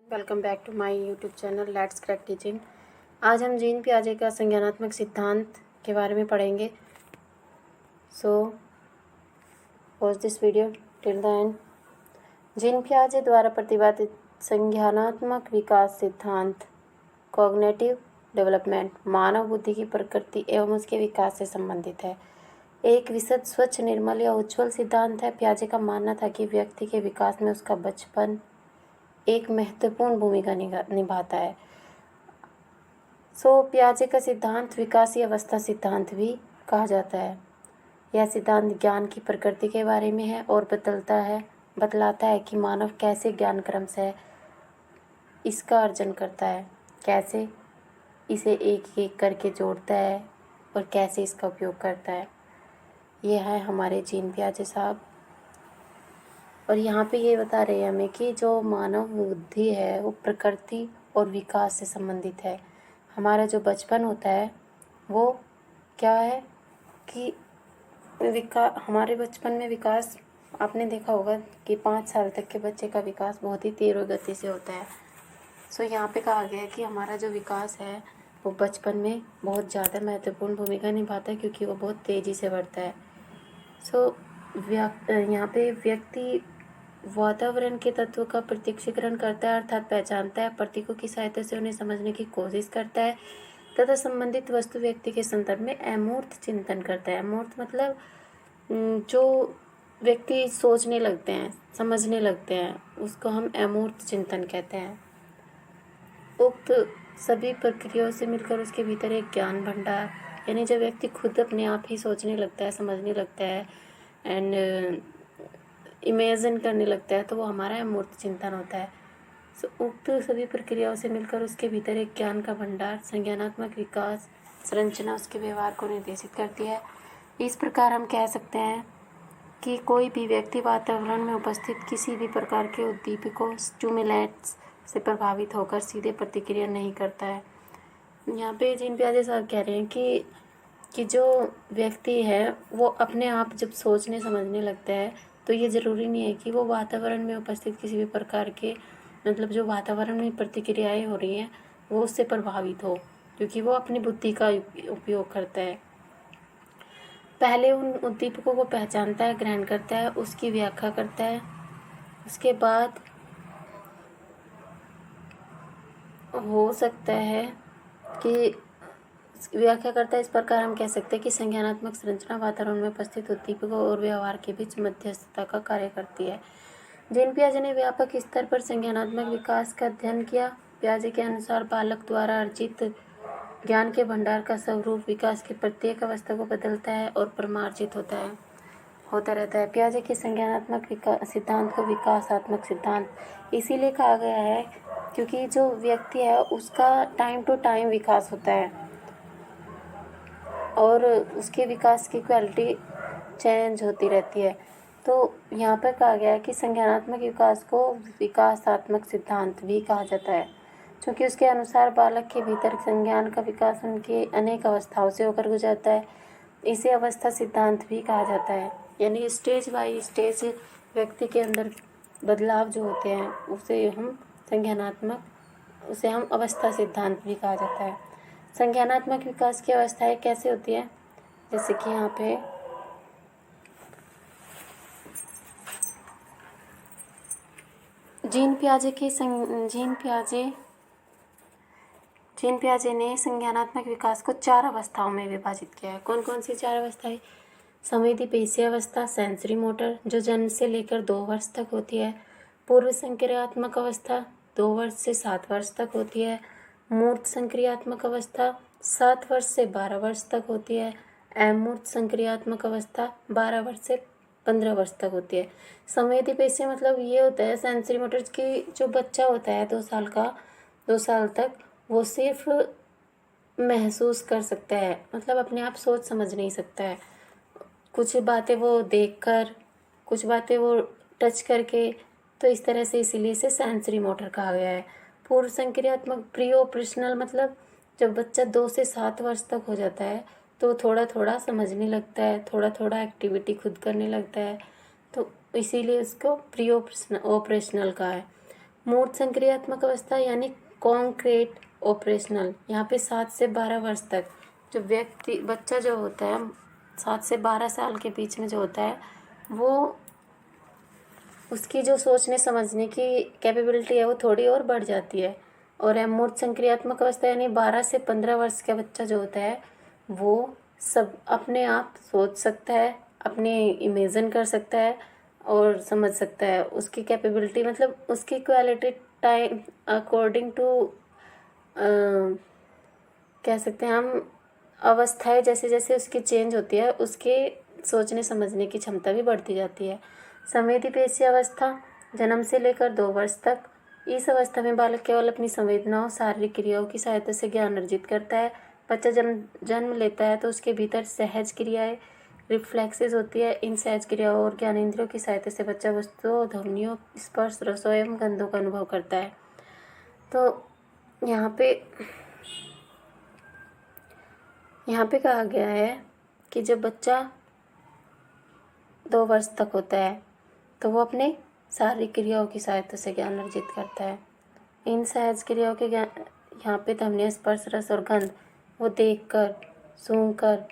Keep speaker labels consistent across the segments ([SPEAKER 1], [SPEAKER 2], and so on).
[SPEAKER 1] Welcome back to my YouTube channel let's crack teaching. आज हम gene पियाजे का संज्ञानात्मक सिद्धांत के बारे में पढ़ेंगे। So watch this video till the end. Jean पियाजे द्वारा प्रतिपादित संज्ञानात्मक विकास सिद्धांत कॉग्निटिव डेवलपमेंट मानव बुद्धि की प्रकृति एवं उसके विकास से संबंधित है। एक विशद, स्वच्छ, निर्मल या उज्ज्वल सिद्धांत है। पियाजे का मानना था कि व्यक्ति के विकास में उसका बचपन एक महत्वपूर्ण भूमिका निभाता है। पियाजे का सिद्धांत विकासी अवस्था सिद्धांत भी कहा जाता है। यह सिद्धांत ज्ञान की प्रकृति के बारे में है और बतलाता है कि मानव कैसे ज्ञान क्रम से इसका अर्जन करता है, कैसे इसे एक एक करके जोड़ता है और कैसे इसका उपयोग करता है। यह है हमारे जीन पियाजे साहब। और यहाँ पे ये बता रहे हैं हमें कि जो मानव बुद्धि है वो प्रकृति और विकास से संबंधित है। हमारा जो बचपन होता है वो क्या है कि हमारे बचपन में विकास आपने देखा होगा कि 5 साल तक के बच्चे का विकास बहुत ही तीव्र गति से होता है। यहाँ पे कहा गया है कि हमारा जो विकास है वो बचपन में बहुत ज़्यादा महत्वपूर्ण भूमिका निभाता है क्योंकि वो बहुत तेज़ी से बढ़ता है। यहाँ पे व्यक्ति वातावरण के तत्वों का प्रत्यक्षीकरण करता है, अर्थात पहचानता है, प्रतीकों की सहायता से उन्हें समझने की कोशिश करता है तथा संबंधित वस्तु व्यक्ति के संदर्भ में अमूर्त चिंतन करता है। अमूर्त मतलब जो व्यक्ति सोचने लगते हैं, समझने लगते हैं, उसको हम अमूर्त चिंतन कहते हैं। उक्त सभी प्रक्रियाओं से मिलकर उसके भीतर एक ज्ञान भंडार, यानी जब व्यक्ति खुद अपने आप ही सोचने लगता है, समझने लगता है एंड इमेजिन करने लगता है, तो वो हमारा अमूर्त चिंतन होता है। उक्त सभी प्रक्रियाओं से मिलकर उसके भीतर एक ज्ञान का भंडार, संज्ञानात्मक विकास संरचना उसके व्यवहार को निर्देशित करती है। इस प्रकार हम कह सकते हैं कि कोई भी व्यक्ति वातावरण में उपस्थित किसी भी प्रकार के उद्दीपकों स्टिमुलेंट्स से प्रभावित होकर सीधे प्रतिक्रिया नहीं करता है। यहाँ पे जीन पियाजे साहब कह रहे हैं कि जो व्यक्ति है वो अपने आप जब सोचने समझने लगता है तो ये ज़रूरी नहीं है कि वो वातावरण में उपस्थित किसी भी प्रकार के मतलब जो वातावरण में प्रतिक्रियाएं हो रही हैं वो उससे प्रभावित हो, क्योंकि वो अपनी बुद्धि का उपयोग करता है। पहले उन उद्दीपकों को पहचानता है, ग्रहण करता है, उसकी व्याख्या करता है, उसके बाद हो सकता है कि व्याख्या करता है। इस प्रकार हम कह सकते हैं कि संज्ञानात्मक संरचना वातावरण में उपस्थित उद्दीपकों और व्यवहार के बीच मध्यस्थता का कार्य करती है। जीन पियाजे ने व्यापक स्तर पर संज्ञानात्मक विकास का अध्ययन किया। पियाजे के अनुसार बालक द्वारा अर्जित ज्ञान के भंडार का स्वरूप विकास की प्रत्येक अवस्था को बदलता है और परिमार्जित होता रहता है। पियाजे के संज्ञानात्मक सिद्धांत को विकासात्मक सिद्धांत इसीलिए कहा गया है क्योंकि जो व्यक्ति है उसका टाइम टू टाइम विकास होता है और उसके विकास की क्वालिटी चेंज होती रहती है। तो यहाँ पर कहा गया है कि संज्ञानात्मक विकास को विकासात्मक सिद्धांत भी कहा जाता है, क्योंकि उसके अनुसार बालक के भीतर संज्ञान का विकास उनकी अनेक अवस्थाओं से होकर गुजरता है। इसे अवस्था सिद्धांत भी कहा जाता है, यानी स्टेज बाय स्टेज व्यक्ति के अंदर बदलाव जो होते हैं उसे हम अवस्था सिद्धांत भी कहा जाता है। संज्ञानात्मक विकास की अवस्थाएं कैसे होती है, जैसे कि यहाँ पे जीन पियाजे ने संज्ञानात्मक विकास को 4 अवस्थाओं में विभाजित किया है। कौन कौन सी 4 अवस्थाएं? संवेदी पेशीय अवस्था, सेंसरी मोटर, जो जन्म से लेकर 2 वर्ष तक होती है। पूर्व संक्रियात्मक अवस्था 2 वर्ष से 7 वर्ष तक होती है। मूर्त संक्रियात्मक अवस्था 7 वर्ष से 12 वर्ष तक होती है। अमूर्त संक्रियात्मक अवस्था 12 वर्ष से 15 वर्ष तक होती है। संवेदी पेशीय मतलब ये होता है सेंसरी मोटर की जो बच्चा होता है 2 साल का, 2 साल तक वो सिर्फ महसूस कर सकता है, मतलब अपने आप सोच समझ नहीं सकता है। कुछ बातें वो देखकर, कुछ बातें वो टच करके, तो इस तरह से इसीलिए इसे सेंसरी मोटर कहा गया है। पूर्व संक्रियात्मक प्री ऑपरेशनल मतलब जब बच्चा 2 से 7 वर्ष तक हो जाता है तो थोड़ा थोड़ा समझने लगता है, थोड़ा थोड़ा एक्टिविटी खुद करने लगता है, तो इसीलिए उसको प्री ऑपरेशनल कहा है। मूर्त संक्रियात्मक अवस्था यानी कॉन्क्रीट ऑपरेशनल, यहाँ पे 7 से 12 वर्ष तक जो बच्चा जो होता है 7 से 12 साल के बीच में जो होता है, वो उसकी जो सोचने समझने की कैपेबिलिटी है वो थोड़ी और बढ़ जाती है। और अमूर्त संक्रियात्मक अवस्था यानी 12 से 15 वर्ष का बच्चा जो होता है वो सब अपने आप सोच सकता है, अपने इमेजिन कर सकता है और समझ सकता है। उसकी कैपेबिलिटी मतलब उसकी क्वालिटी टाइम अकॉर्डिंग टू कह सकते हैं हम, अवस्थाएं जैसे जैसे उसकी चेंज होती है उसके सोचने समझने की क्षमता भी बढ़ती जाती है। संवेदीपेशीय अवस्था जन्म से लेकर 2 वर्ष तक। इस अवस्था में बालक केवल अपनी संवेदनाओं शारीरिक क्रियाओं की सहायता से ज्ञान अर्जित करता है। बच्चा जन्म लेता है तो उसके भीतर सहज क्रियाएं रिफ्लेक्सेस होती है। इन सहज क्रियाओं और ज्ञानेंद्रियों की सहायता से बच्चा वस्तुओं, ध्वनियों, स्पर्श, रसों एवं गंधों का अनुभव करता है। तो यहाँ पे कहा गया है कि जब बच्चा 2 वर्ष तक होता है तो वो अपने शारीरिक क्रियाओं की सहायता से ज्ञान अर्जित करता है। इन सहज क्रियाओं के ज्ञान यहाँ पे ध्वनि, स्पर्श, रस और गंध वो देखकर, सूंघकर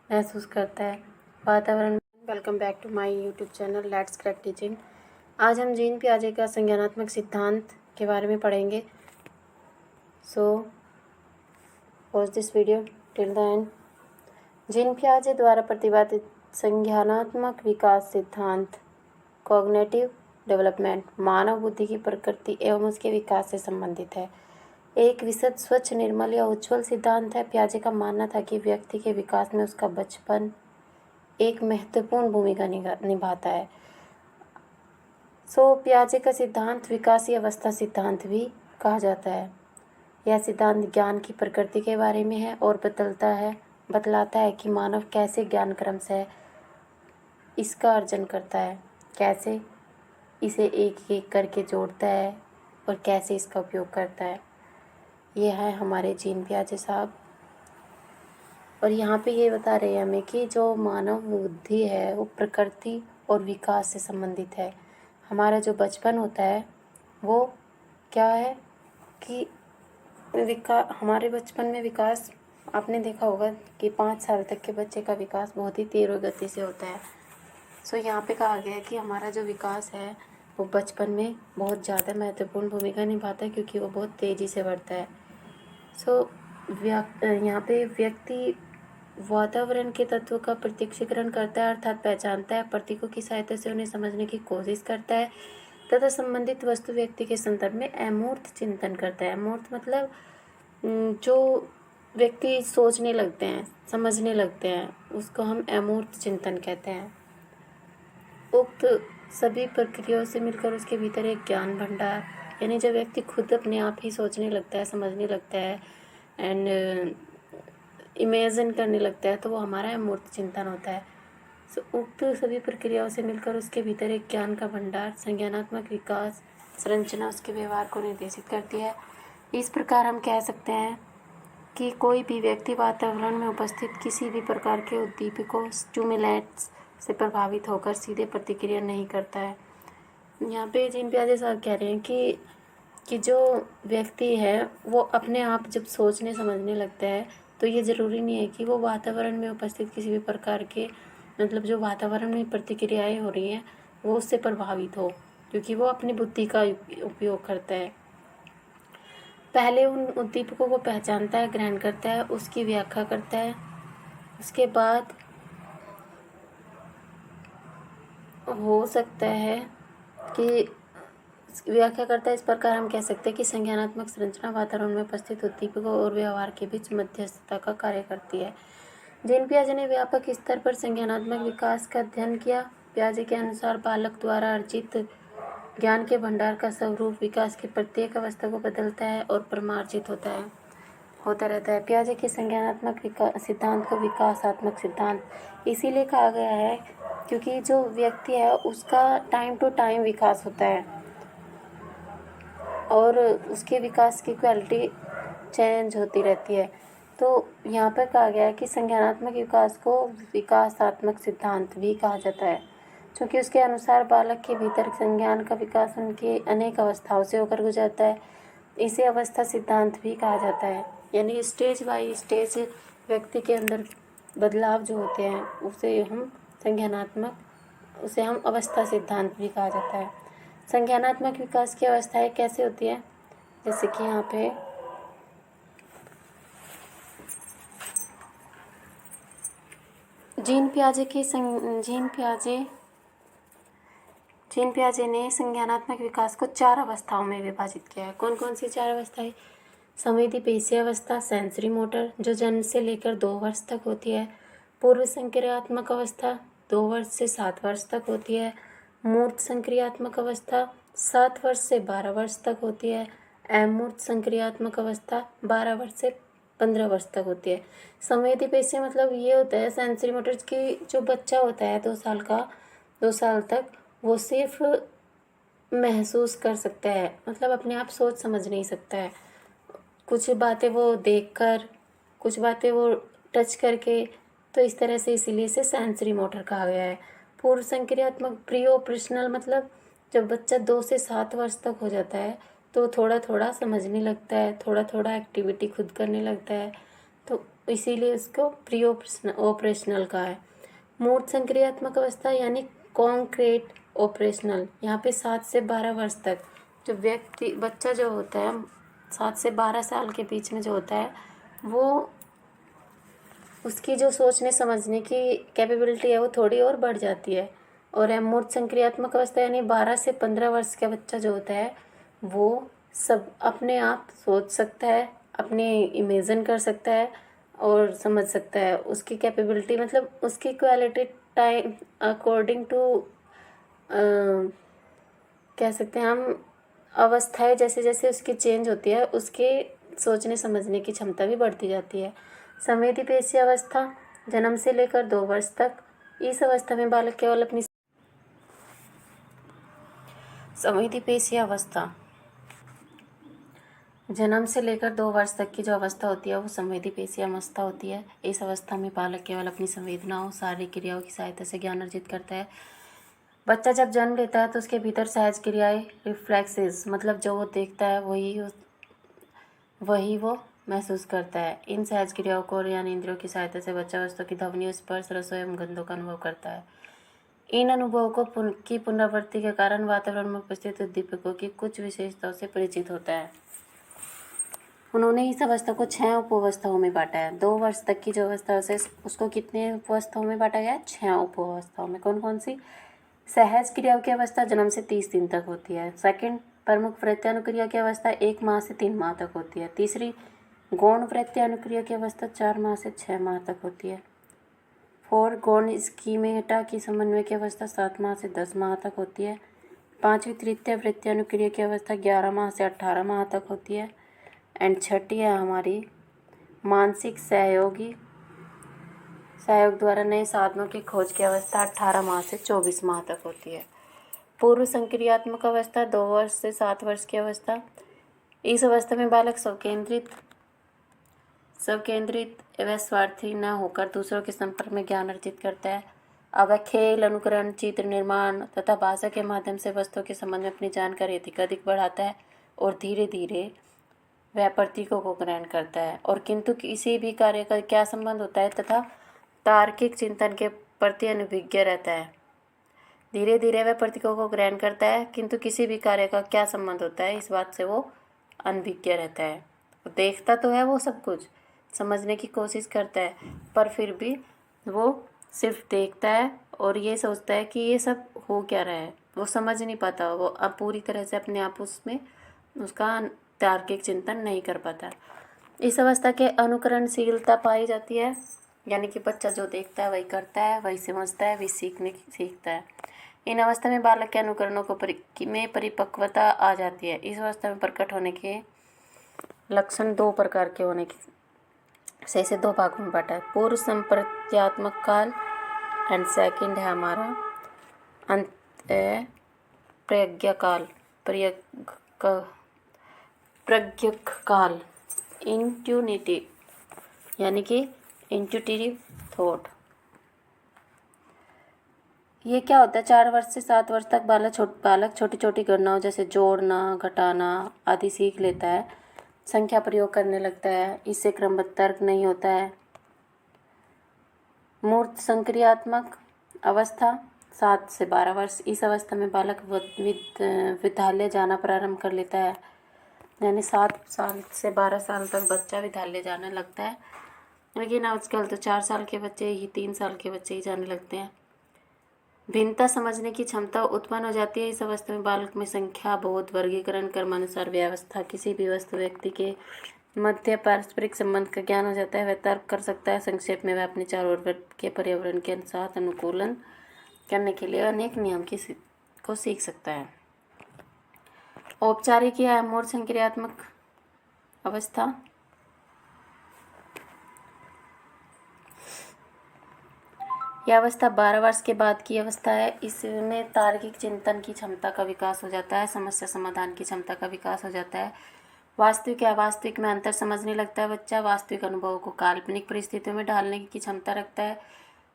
[SPEAKER 1] महसूस करता है। वातावरण। Welcome back to my YouTube channel let's crack teaching. आज हम जीन पियाजे का संज्ञानात्मक सिद्धांत के बारे में पढ़ेंगे। So watch this video till the end. Jean पियाजे द्वारा प्रतिपादित संज्ञानात्मक विकास सिद्धांत कॉग्निटिव डेवलपमेंट मानव बुद्धि की प्रकृति एवं उसके विकास से संबंधित है। एक विशद, स्वच्छ, निर्मल या उज्ज्वल सिद्धांत है। पियाजे का मानना था कि व्यक्ति के विकास में उसका बचपन एक महत्वपूर्ण भूमिका निभाता है। पियाजे का सिद्धांत विकासीय अवस्था सिद्धांत भी कहा जाता है। यह सिद्धांत ज्ञान की प्रकृति के बारे में है और बतलाता है कि मानव कैसे ज्ञान क्रम से इसका अर्जन करता है, कैसे इसे एक एक करके जोड़ता है और कैसे इसका उपयोग करता है। ये है हमारे जीन पियाजे साहब। और यहाँ पे ये बता रहे हैं हमें कि जो मानव बुद्धि है वो प्रकृति और विकास से संबंधित है। हमारा जो बचपन होता है वो क्या है कि हमारे बचपन में विकास आपने देखा होगा कि 5 साल तक के बच्चे का विकास बहुत ही तीव्र गति से होता है। यहाँ पे कहा गया है कि हमारा जो विकास है वो बचपन में बहुत ज़्यादा महत्वपूर्ण भूमिका निभाता है क्योंकि वो बहुत तेज़ी से बढ़ता है। यहाँ पे व्यक्ति वातावरण के तत्वों का प्रत्यक्षीकरण करता है अर्थात पहचानता है, प्रतीकों की सहायता से उन्हें समझने की कोशिश करता है तथा संबंधित वस्तु व्यक्ति के संदर्भ में अमूर्त चिंतन करता है। अमूर्त मतलब जो व्यक्ति सोचने लगते हैं, समझने लगते हैं, उसको हम अमूर्त चिंतन कहते हैं। उक्त सभी प्रक्रियाओं से मिलकर उसके भीतर एक ज्ञान भंडार, यानी जब व्यक्ति खुद अपने आप ही सोचने लगता है, समझने लगता है एंड इमेजिन करने लगता है तो वो हमारा अमूर्त चिंतन होता है। उक्त सभी प्रक्रियाओं से मिलकर उसके भीतर एक ज्ञान का भंडार, संज्ञानात्मक विकास संरचना उसके व्यवहार को निर्देशित करती है। इस प्रकार हम कह सकते हैं कि कोई भी व्यक्ति वातावरण में उपस्थित किसी भी प्रकार के उद्दीपकों स्टिमुलेंट्स से प्रभावित होकर सीधे प्रतिक्रिया नहीं करता है। यहाँ पे जीन पियाजे साहब कह रहे हैं कि जो व्यक्ति है वो अपने आप जब सोचने समझने लगता है तो ये ज़रूरी नहीं है कि वो वातावरण में उपस्थित किसी भी प्रकार के मतलब जो वातावरण में प्रतिक्रियाएं हो रही हैं वो उससे प्रभावित हो, क्योंकि वो अपनी बुद्धि का उपयोग करता है। पहले उन उद्दीपकों को पहचानता है, ग्रहण करता है, उसकी व्याख्या करता है, उसके बाद हो सकता है कि व्याख्या करता है। इस प्रकार हम कह सकते हैं कि संज्ञानात्मक संरचना वातावरण में उपस्थित उद्दीपकों और व्यवहार के बीच मध्यस्थता का कार्य करती है। जीन पियाजे ने व्यापक स्तर पर संज्ञानात्मक विकास का अध्ययन किया। पियाजे के अनुसार बालक द्वारा अर्जित ज्ञान के भंडार का स्वरूप विकास की प्रत्येक अवस्था को बदलता है और परिमार्जित होता रहता है। पियाजे के संज्ञानात्मक सिद्धांत को विकासात्मक सिद्धांत इसीलिए कहा गया है क्योंकि जो व्यक्ति है उसका टाइम टू टाइम विकास होता है और उसके विकास की क्वालिटी चेंज होती रहती है। तो यहाँ पर कहा गया है कि संज्ञानात्मक विकास को विकासात्मक सिद्धांत भी कहा जाता है। क्योंकि उसके अनुसार बालक के भीतर संज्ञान का विकास उनकी अनेक अवस्थाओं से होकर गुजरता है। इसे अवस्था सिद्धांत भी कहा जाता है। यानी स्टेज बाई स्टेज व्यक्ति के अंदर बदलाव जो होते हैं उसे हम अवस्था सिद्धांत भी कहा जाता है। संज्ञानात्मक विकास की अवस्थाएं कैसे होती है, जैसे कि यहाँ पे जीन पियाजे ने संज्ञानात्मक विकास को 4 अवस्थाओं में विभाजित किया है। कौन कौन सी 4 अवस्थाएं? संवेदी पेशीय अवस्था, सेंसरी मोटर, जो जन्म से लेकर 2 वर्ष तक होती है। पूर्व संक्रियात्मक अवस्था 2 वर्ष से 7 वर्ष तक होती है। मूर्त संक्रियात्मक अवस्था 7 वर्ष से 12 वर्ष तक होती है। अमूर्त संक्रियात्मक अवस्था 12 वर्ष से 15 वर्ष तक होती है। संवेदी पेशीय मतलब ये होता है सेंसरी मोटर्स की, जो बच्चा होता है 2 साल का, 2 साल तक वो सिर्फ महसूस कर सकता है, मतलब अपने आप सोच समझ नहीं सकता है। कुछ बातें वो देखकर, कुछ बातें वो टच करके, तो इस तरह से इसीलिए इसे सेंसरी मोटर कहा गया है। पूर्व संक्रियात्मक प्री ऑपरेशनल मतलब जब बच्चा 2 से 7 वर्ष तक हो जाता है तो थोड़ा थोड़ा समझने लगता है, थोड़ा थोड़ा एक्टिविटी खुद करने लगता है, तो इसीलिए उसको प्री ऑपरेशनल कहा है। मूर्त संक्रियात्मक अवस्था यानी कॉन्क्रीट ऑपरेशनल, यहाँ पे 7 से 12 वर्ष तक जो बच्चा जो होता है 7 से 12 साल के बीच में जो होता है, वो उसकी जो सोचने समझने की कैपेबिलिटी है वो थोड़ी और बढ़ जाती है। और अमूर्त संक्रियात्मक अवस्था यानी 12 से 15 वर्ष का बच्चा जो होता है वो सब अपने आप सोच सकता है, अपने इमेजिन कर सकता है और समझ सकता है। उसकी कैपेबिलिटी मतलब उसकी क्वालिटी टाइम अकॉर्डिंग टू कह सकते हैं हम, अवस्थाएं जैसे जैसे उसकी चेंज होती है उसके सोचने समझने की क्षमता भी बढ़ती जाती है। संवेदी पेशीय अवस्था जन्म से लेकर 2 वर्ष तक, इस अवस्था में बालक केवल अपनी संवेदी पेशीय अवस्था जन्म से लेकर 2 वर्ष तक की जो अवस्था होती है वो संवेदी पेशीय अवस्था होती है। इस अवस्था में बालक केवल अपनी संवेदनाओं, शारीरिक क्रियाओं की सहायता से ज्ञान अर्जित करता है। बच्चा जब जन्म लेता है तो उसके भीतर सहज क्रियाएं, रिफ्लेक्सेस मतलब जो वो देखता है वही वो महसूस करता है। इन सहज क्रियाओं को और यानी इंद्रियों की सहायता से बच्चा वस्तु की ध्वनियों, स्पर्श, रसों एवं गंधों का अनुभव करता है। इन अनुभवों की पुनरावृत्ति के कारण वातावरण में उपस्थित उद्दीपकों की कुछ विशेषताओं से परिचित होता है। उन्होंने इस अवस्था को 6 उपावस्थाओं में बांटा है। 2 वर्ष तक की जो अवस्था है उसको कितने उपावस्थाओं में बांटा गया है? 6 उपावस्थाओं में। कौन कौन सी? सहज क्रियाओं की अवस्था जन्म से 30 दिन तक होती है। सेकंड, प्रमुख वृत्त्यानुक्रिया की अवस्था 1 माह से 3 माह तक होती है। तीसरी, गौण वृत्त्यानुक्रिया की अवस्था 4 माह से 6 माह तक होती है। 4, गौण स्कीमेटा की समन्वय की अवस्था 7 माह से 10 माह तक होती है। 5वीं तृतीय वृत्त्यानुक्रिया की अवस्था 11 माह से 18 माह तक होती है। एंड 6ठी है हमारी मानसिक सहयोग द्वारा नए साधनों की खोज की अवस्था 18 माह से 24 माह तक होती है। पूर्व संक्रियात्मक अवस्था 2 वर्ष से 7 वर्ष की अवस्था, इस अवस्था में बालक स्वकेंद्रित एवं स्वार्थी न होकर दूसरों के संपर्क में ज्ञान अर्जित करता है। अब वह खेल, अनुकरण, चित्र निर्माण तथा भाषा के माध्यम से वस्तुओं के संबंध में अपनी जानकारी अधिक बढ़ाता है और धीरे धीरे वह प्रतीकों को ग्रहण करता है। और किंतु किसी भी कार्य का क्या संबंध होता है तथा तार्किक चिंतन के प्रति अनभिज्ञ रहता है। धीरे धीरे वह प्रतीकों को ग्रहण करता है, किंतु किसी भी कार्य का क्या संबंध होता है इस बात से वो अनभिज्ञ रहता है। देखता तो है वो सब कुछ, समझने की कोशिश करता है, पर फिर भी वो सिर्फ देखता है और ये सोचता है कि ये सब हो क्या रहा है, वो समझ नहीं पाता। वो अब पूरी तरह से अपने आप उसमें उसका तार्किक चिंतन नहीं कर पाता। इस अवस्था के अनुकरणशीलता पाई जाती है, यानी कि बच्चा जो देखता है वही करता है, वही समझता है, वही सीखता है। इन अवस्था में बालक के अनुकरणों में परिपक्वता आ जाती है। इस अवस्था में प्रकट होने के लक्षण 2 प्रकार के होने की से इसे 2 भागों में बांटा है। पूर्व संप्रत्यात्मक काल एंड सेकंड है हमारा अंत प्रज्ञक काल, इंट्यूटिव यानी कि इंट्यूटिव थॉट। ये क्या होता है, 4 वर्ष से 7 वर्ष तक बालक छोटी छोटी गणनाओं जैसे जोड़ना, घटाना आदि सीख लेता है, संख्या प्रयोग करने लगता है। इससे क्रमबद्ध तर्क नहीं होता है। मूर्त संक्रियात्मक अवस्था 7 से 12 वर्ष। इस अवस्था में बालक विद्यालय जाना प्रारंभ कर लेता है, यानी 7 साल से 12 साल तक बच्चा विद्यालय जाने लगता है। लेकिन आजकल तो 4 साल के बच्चे ही, 3 साल के बच्चे ही जाने लगते हैं। भिन्नता समझने की क्षमता उत्पन्न हो जाती है। इस अवस्था में बालक में संख्या, बोध, वर्गीकरण, क्रमानुसार व्यवस्था, किसी भी वस्तु व्यक्ति के मध्य पारस्परिक संबंध का ज्ञान हो जाता है। वह तर्क कर सकता है। संक्षेप में वह अपने चारों ओर के पर्यावरण के साथ अनुकूलन करने के लिए अनेक नियम को सीख सकता है। औपचारिक या अमूर्त संक्रियात्मक अवस्था यह अवस्था 12 वर्ष के बाद की अवस्था है। इसमें तार्किक चिंतन की क्षमता का विकास हो जाता है, समस्या समाधान की क्षमता का विकास हो जाता है। वास्तविक या अवास्तविक में अंतर समझने लगता है बच्चा। वास्तविक अनुभवों को काल्पनिक परिस्थितियों में ढालने की क्षमता रखता है।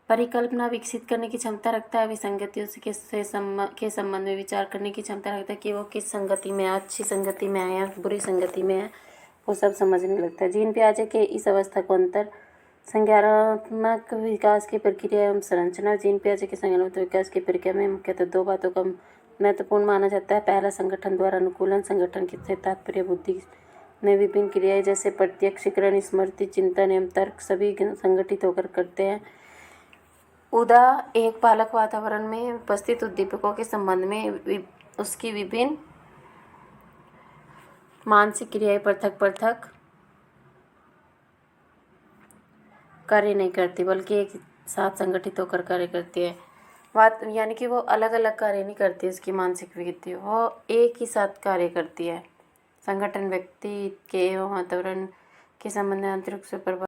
[SPEAKER 1] परिकल्पना विकसित करने की क्षमता रखता है। विसंगतियों के संबंध में विचार करने की क्षमता रखता है कि वो किस संगति में है, अच्छी संगति में है या बुरी संगति में है, वो सब समझने लगता है। जीन पियाजे के इस अवस्था को अंतर संज्ञानात्मक विकास की प्रक्रिया एवं संरचना। जीन पियाजे के संज्ञानात्मक विकास की प्रक्रिया में मुख्यतः 2 बातों का महत्वपूर्ण माना जाता है। पहला, संगठन द्वारा अनुकूलन। संगठन से तात्पर्य बुद्धि में विभिन्न क्रियाएं जैसे प्रत्यक्षीकरण, स्मृति, चिंतन एवं तर्क सभी संगठित होकर करते हैं। एक बालक वातावरण में उपस्थित उद्दीपकों के संबंध में उसकी विभिन्न मानसिक क्रियाएं पृथक पृथक कार्य नहीं करती, बल्कि एक साथ संगठित होकर कार्य करती है। यानी कि वो अलग अलग कार्य नहीं करती। उसकी मानसिक विकृति वो एक ही साथ कार्य करती है। संगठन व्यक्ति के एवं वातावरण के संबंध में आंतरिक से प्रभाव